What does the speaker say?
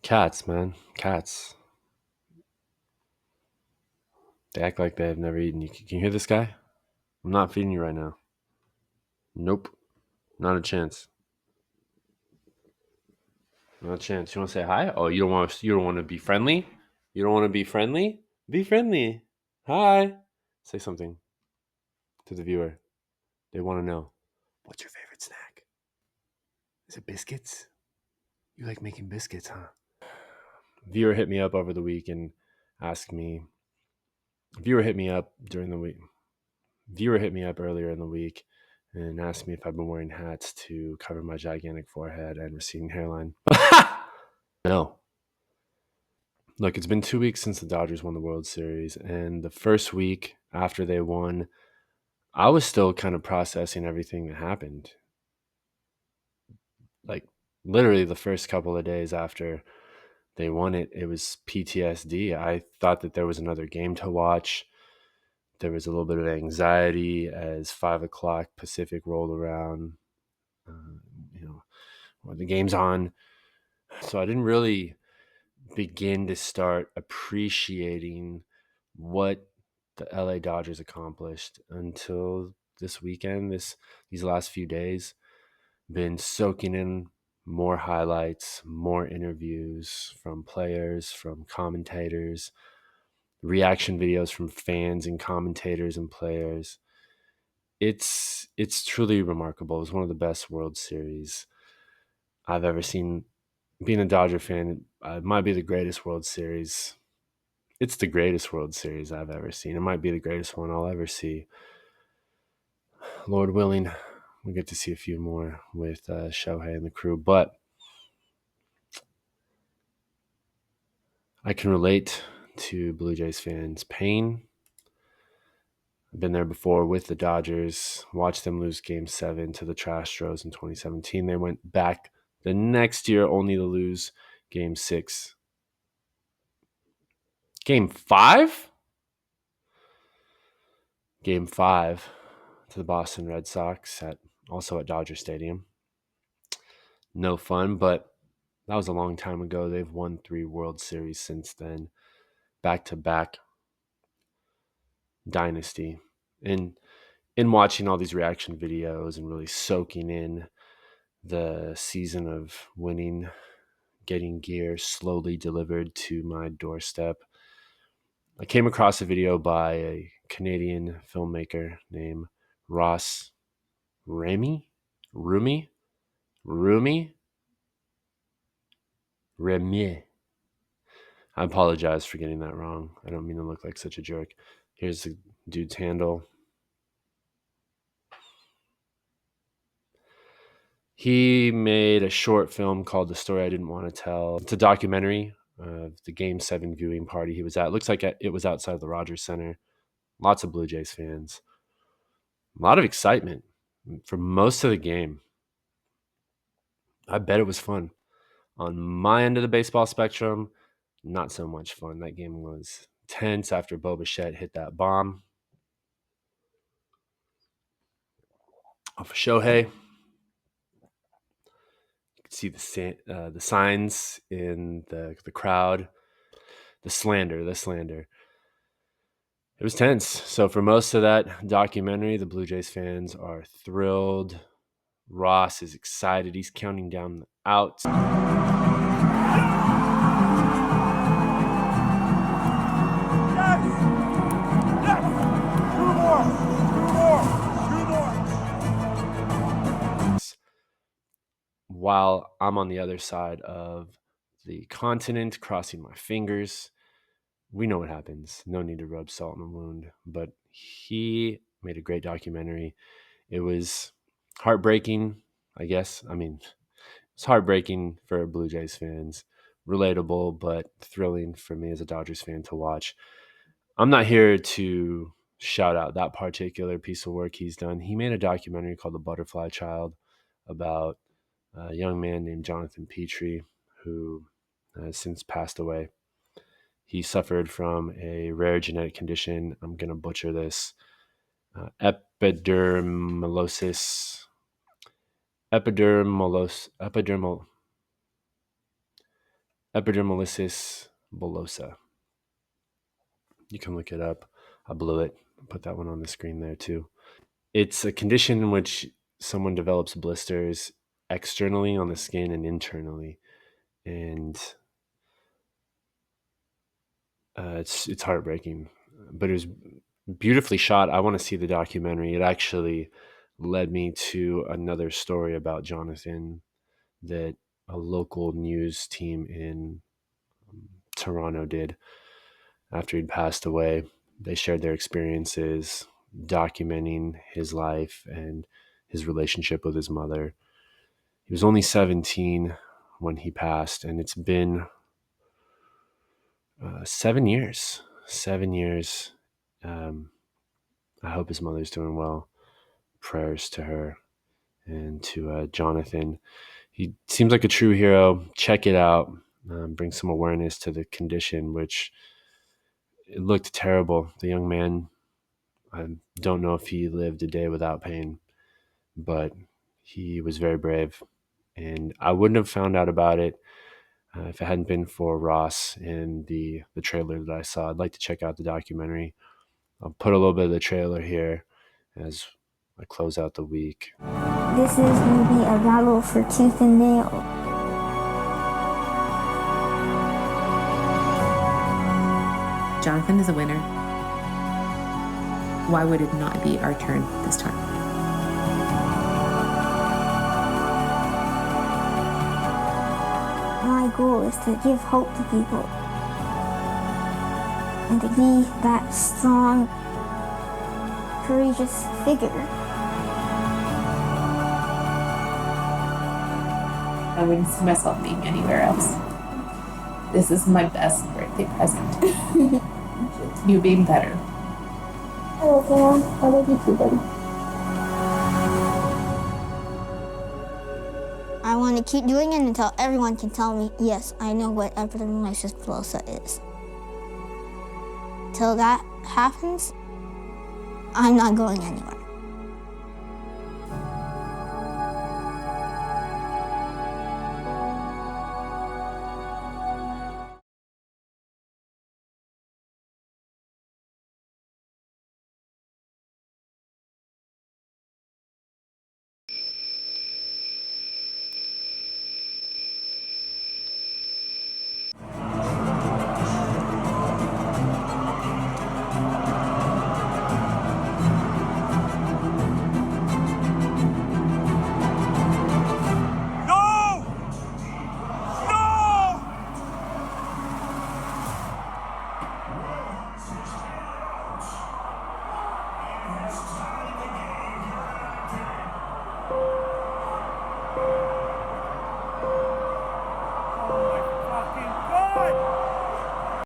Cats, man. Cats. They act like they've never eaten. Can you hear this guy? I'm not feeding you right now. Nope. Not a chance. Not a chance. You want to say hi? Oh, you don't want to be friendly? You don't want to be friendly? Be friendly. Hi. Say something to the viewer. They want to know. What's your favorite snack? Is it biscuits? You like making biscuits, huh? Viewer hit me up over the week and asked me. Viewer hit me up during the week. Viewer hit me up earlier in the week and asked me if I've been wearing hats to cover my gigantic forehead and receding hairline. No. Look, it's been 2 weeks since the Dodgers won the World Series, and the first week after they won, I was still kind of processing everything that happened. Like, literally the first couple of days after they won it, it was PTSD. I thought that there was another game to watch. There was a little bit of anxiety as 5 o'clock Pacific rolled around. Uh, when the game's on. So I didn't really begin to start appreciating what the LA Dodgers accomplished until this weekend. These last few days, been soaking in more highlights, more interviews from players, from commentators, reaction videos from fans and commentators and players. It's truly remarkable. It's one of the best World Series I've ever seen. Being a Dodger fan, it might be the greatest World Series. It's the greatest World Series I've ever seen. It might be the greatest one I'll ever see. Lord willing, we get to see a few more with Shohei and the crew. But I can relate to Blue Jays fans' pain. I've been there before with the Dodgers, watched them lose Game 7 to the Astros in 2017. They went back the next year only to lose Game 6. Game 5? Game 5 to the Boston Red Sox also at Dodger Stadium. No fun, but that was a long time ago. They've won 3 World Series since then, back-to-back dynasty. And in watching all these reaction videos and really soaking in the season of winning, getting gear slowly delivered to my doorstep, I came across a video by a Canadian filmmaker named Ross Rheaume. Rheaume. I apologize for getting that wrong. I don't mean to look like such a jerk. Here's the dude's handle. He made a short film called The Story I Didn't Want to Tell. It's a documentary of the Game 7 viewing party he was at. It looks like it was outside of the Rogers Center. Lots of Blue Jays fans. A lot of excitement for most of the game. I bet it was fun. On my end of the baseball spectrum, not so much fun. That game was tense after Bo Bichette hit that bomb off of Shohei. You could see the signs in the crowd. The slander. It was tense. So for most of that documentary, the Blue Jays fans are thrilled. Ross is excited. He's counting down the outs. While I'm on the other side of the continent, crossing my fingers. We know what happens. No need to rub salt in the wound. But he made a great documentary. It was heartbreaking, I guess. I mean, it's heartbreaking for Blue Jays fans. Relatable, but thrilling for me as a Dodgers fan to watch. I'm not here to shout out that particular piece of work he's done. He made a documentary called The Butterfly Child about a young man named Jonathan Petrie who has since passed away. He suffered from a rare genetic condition. I'm going to butcher this. Epidermolysis. epidermolysis bullosa. You can look it up. I blew it. I'll put that one on the screen there too. It's a condition in which someone develops blisters externally on the skin and internally. And it's heartbreaking. But it was beautifully shot. I want to see the documentary. It actually led me to another story about Jonathan that a local news team in Toronto did after he'd passed away. They shared their experiences documenting his life and his relationship with his mother. He was only 17 when he passed, and it's been 7 years. 7 years. I hope his mother's doing well. Prayers to her and to Jonathan. He seems like a true hero. Check it out. Bring some awareness to the condition, which it looked terrible. The young man, I don't know if he lived a day without pain, but he was very brave. And I wouldn't have found out about it if it hadn't been for Ross and the trailer that I saw. I'd like to check out the documentary. I'll put a little bit of the trailer here as I close out the week. This is going to be a battle for tooth and nail. Jonathan is a winner. Why would it not be our turn this time? My goal is to give hope to people and to be that strong, courageous figure. I wouldn't see myself being anywhere else. This is my best birthday present. You being better. I love you, Mom. I love you too, buddy. I want to keep doing it until everyone can tell me, yes, I know what epidermolysis bullosa is. Till that happens, I'm not going anywhere.